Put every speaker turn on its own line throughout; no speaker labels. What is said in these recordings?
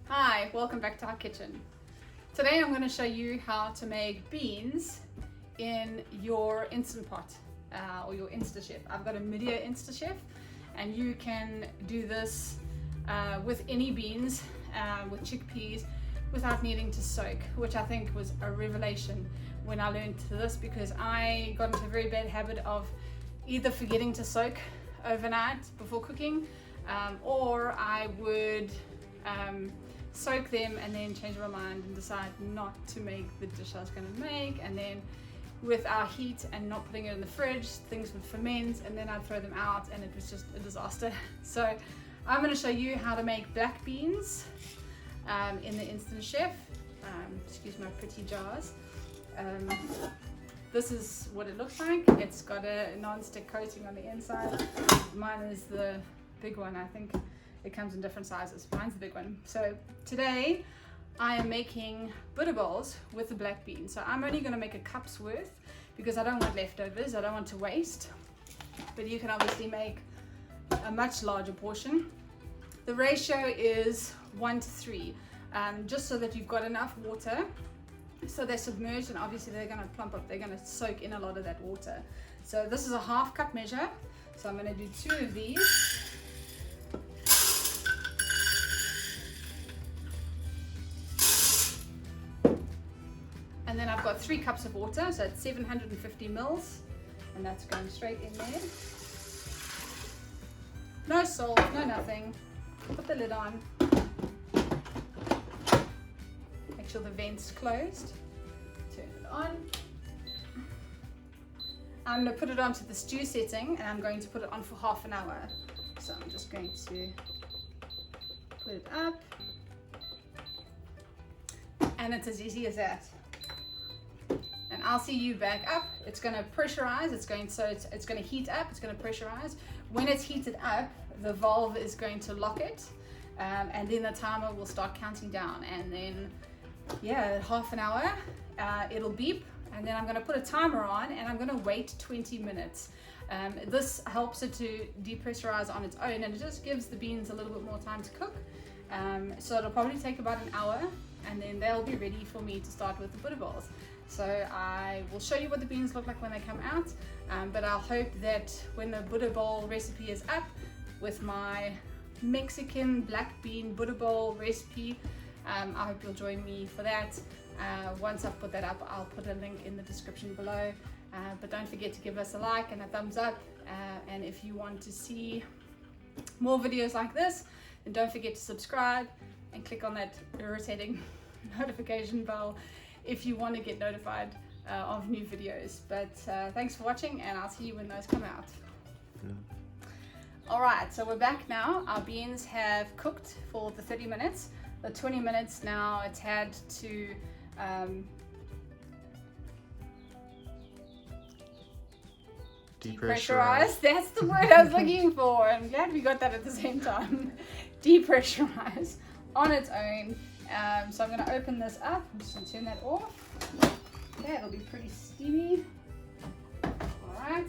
Hi, welcome back to our kitchen. Today I'm going to show you how to make beans in your Instant Pot or your InstaChef. I've got a Media InstaChef and you can do this with any beans, with chickpeas, without needing to soak, which I think was a revelation when I learned this, because I got into a very bad habit of either forgetting to soak overnight before cooking, or I would soak them and then change my mind and decide not to make the dish I was going to make, and then with our heat and not putting it in the fridge, things would ferment and then I'd throw them out and it was just a disaster. So I'm going to show you how to make black beans in the Instant Chef. Excuse my pretty jars. This is what it looks like. It's got a non-stick coating on the inside. Mine is the big one. I think it comes in different sizes. Mine's the big one. So today I am making butter bowls with the black beans. So I'm only going to make a cup's worth because I don't want leftovers. I don't want to waste. But you can obviously make a much larger portion. The ratio is 1 to 3, just so that you've got enough water. So they're submerged and obviously they're going to plump up, they're going to soak in a lot of that water. So this is a half cup measure. So I'm going to do 2 of these. And then I've got 3 cups of water, so it's 750 mils, and that's going straight in there. No salt, no nothing. Put the lid on. Make sure the vent's closed. Turn it on. I'm going to put it onto the stew setting and I'm going to put it on for half an hour. So I'm just going to put it up. And it's as easy as that. And I'll see you back up. It's going to pressurize. It's going to heat up. It's going to pressurize. When it's heated up, the valve is going to lock it, and then the timer will start counting down. And then, yeah, half an hour, it'll beep. And then I'm going to put a timer on, and I'm going to wait 20 minutes. This helps it to depressurize on its own, and it just gives the beans a little bit more time to cook. So it'll probably take about an hour, and then they'll be ready for me to start with the butter bowls. So I will show you what the beans look like when they come out, but I'll hope that when the butter bowl recipe is up with my Mexican black bean butter bowl recipe, I hope you'll join me for that. Once I've put that up, I'll put a link in the description below, but don't forget to give us a like and a thumbs up, and if you want to see more videos like this, then don't forget to subscribe and click on that irritating notification bell if you want to get notified of new videos. But thanks for watching, and I'll see you when those come out. Alright, so we're back now. Our beans have cooked for the 30 minutes. The 20 minutes now it's had to depressurize. That's the word I was looking for. I'm glad we got that at the same time. Depressurize on its own. So I'm going to open this up. I'm just going to turn that off. Okay, it'll be pretty steamy. Alright.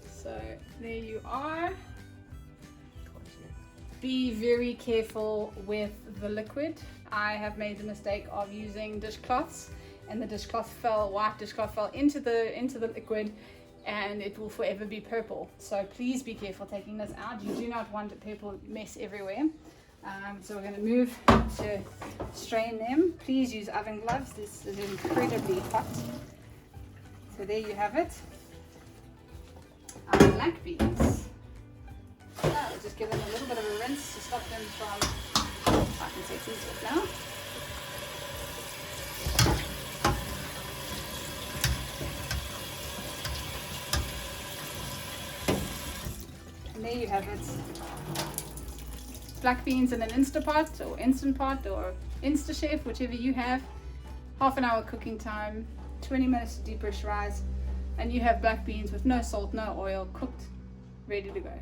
So there you are. Be very careful with the liquid. I have made the mistake of using dishcloths, and the white dishcloth fell into the liquid, and it will forever be purple. So please be careful taking this out. You do not want a purple mess everywhere. So we're going to move to strain them. Please use oven gloves. This is incredibly hot. So there you have it. Our black beans. So just give them a little bit of a rinse to stop them from, I can take these off now. And there you have it. Black beans in an Instant Pot or Instant Pot or InstaChef, whichever you have. Half an hour cooking time, 20 minutes to depressurize, and you have black beans with no salt, no oil, cooked, ready to go.